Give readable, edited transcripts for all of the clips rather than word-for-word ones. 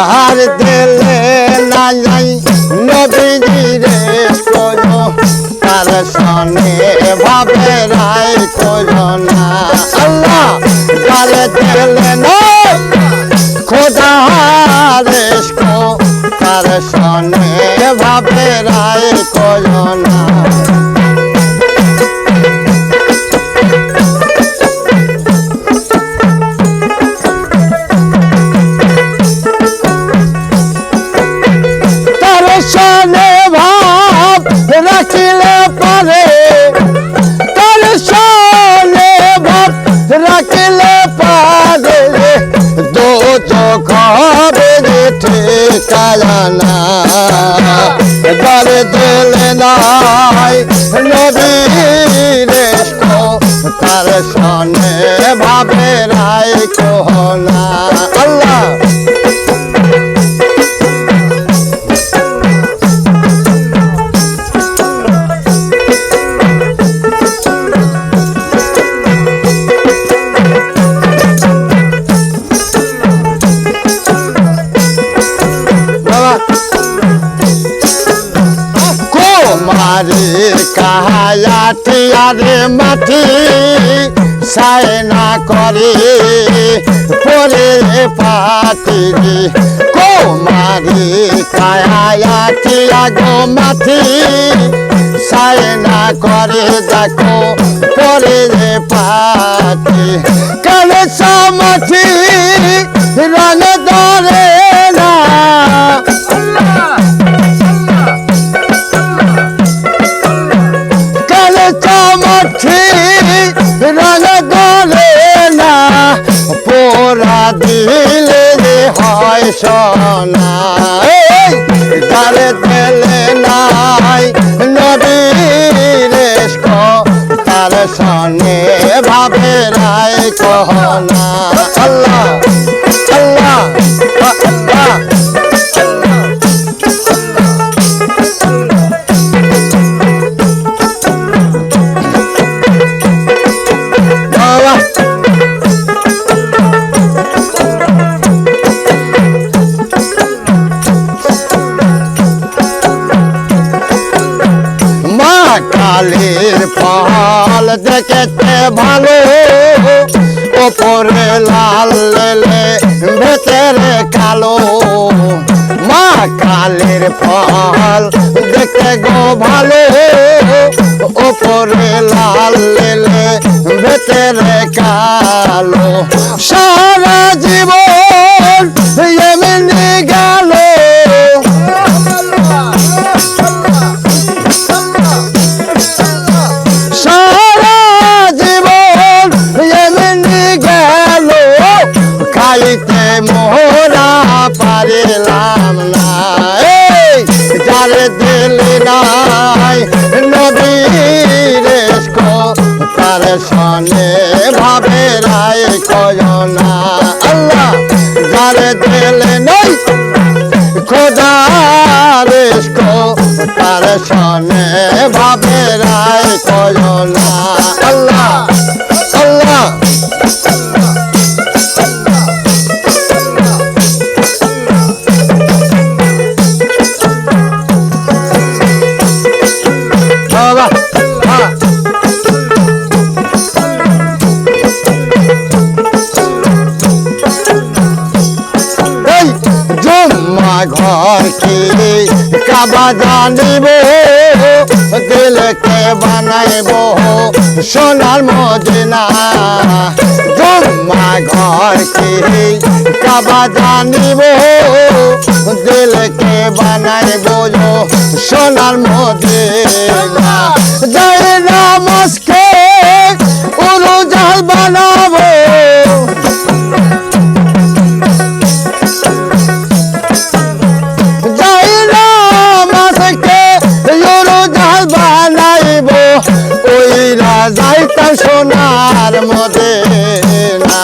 আর দিলে নাই নবীজিরে কোনো তার সনে ভাবে রায় করো না আল্লাহ যার দিলে নাই খোদার ইশক তার সনে ভাবে রায় করো না রাখিলে পারে তার সনে ভাব রাখিলে পারে দোজখ হবে ঠিকানা যার দিলে নাই নবীর ইশক তার সনে ভাবে রায় কোহনা আল্লাহ কুমারীর কাহায়াটিয়ারে মাটি সায়না করে পরে পাটি কুমারীর কাহায়াটিয়া গো মাটি সায়না করে দেখো পরে পাটি কালে সামাটি রঙ ধরে না রঙ গলে না পোড়া দিলে হয় সোনা যার দিলে নাই নবীর ইশক তার সনে ভাবে রায় কোহনা আল্লাহ আল্লাহ আল্লাহ কালের ফল দেখতে ভালো ওপরে লাল লেলে ভেতরে কালো মা কালের ফল দেখতে গো ভালো ওপরে লাল লেলে ভেতরে কালো সারা জীবন এমনি গেল খাইতে মোরা পারিলাম না যার দিলে নাই নবীর ইশক তার সনে ভাবে রায় করো না আল্লাহ যার দিলে নাই খোদার ইশক তার সনে ভাবে রায় করো না আল্লাহ আল্লাহ ঘর কি কাবা জানিব দিলকে বানাইব সোনার মদিনা জুম্মা ঘর কি কাবা জানিব দিলকে বানাইব সোনার মদিনা জয় নমস্কে উরু জাল বানাবো যাইতাম সোনার মদিনা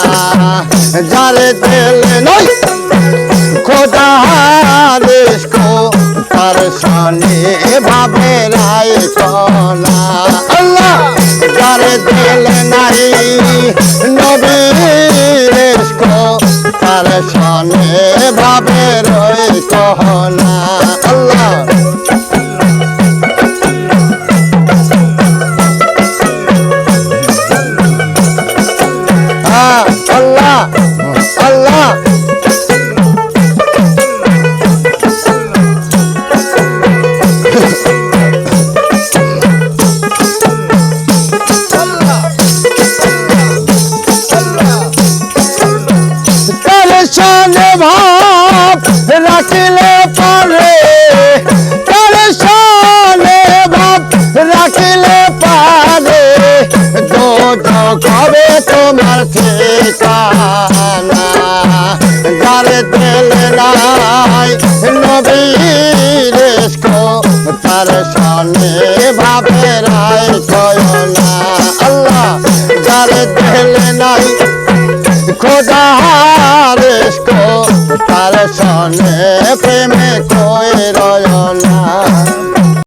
যার দিলে নাই খোদার ইশক তার সনে ভাবে রায় কোনা আল্লাহ যার দিলে নাই নবীর ইশক তার সনে ভাবে রই কহনা আল্লাহ আল্লাহ আল্লাহ সনে ভাব রাখিলে পারে তার সনে ভাব রাখিলে পারে কবে তোমার ঠিকানা যার দিল নাই নবীর তার সনে ভাবে রায় কয়না আল্লাহ যার দিল নাই খোদার তার সনে প্রেমে কই রয়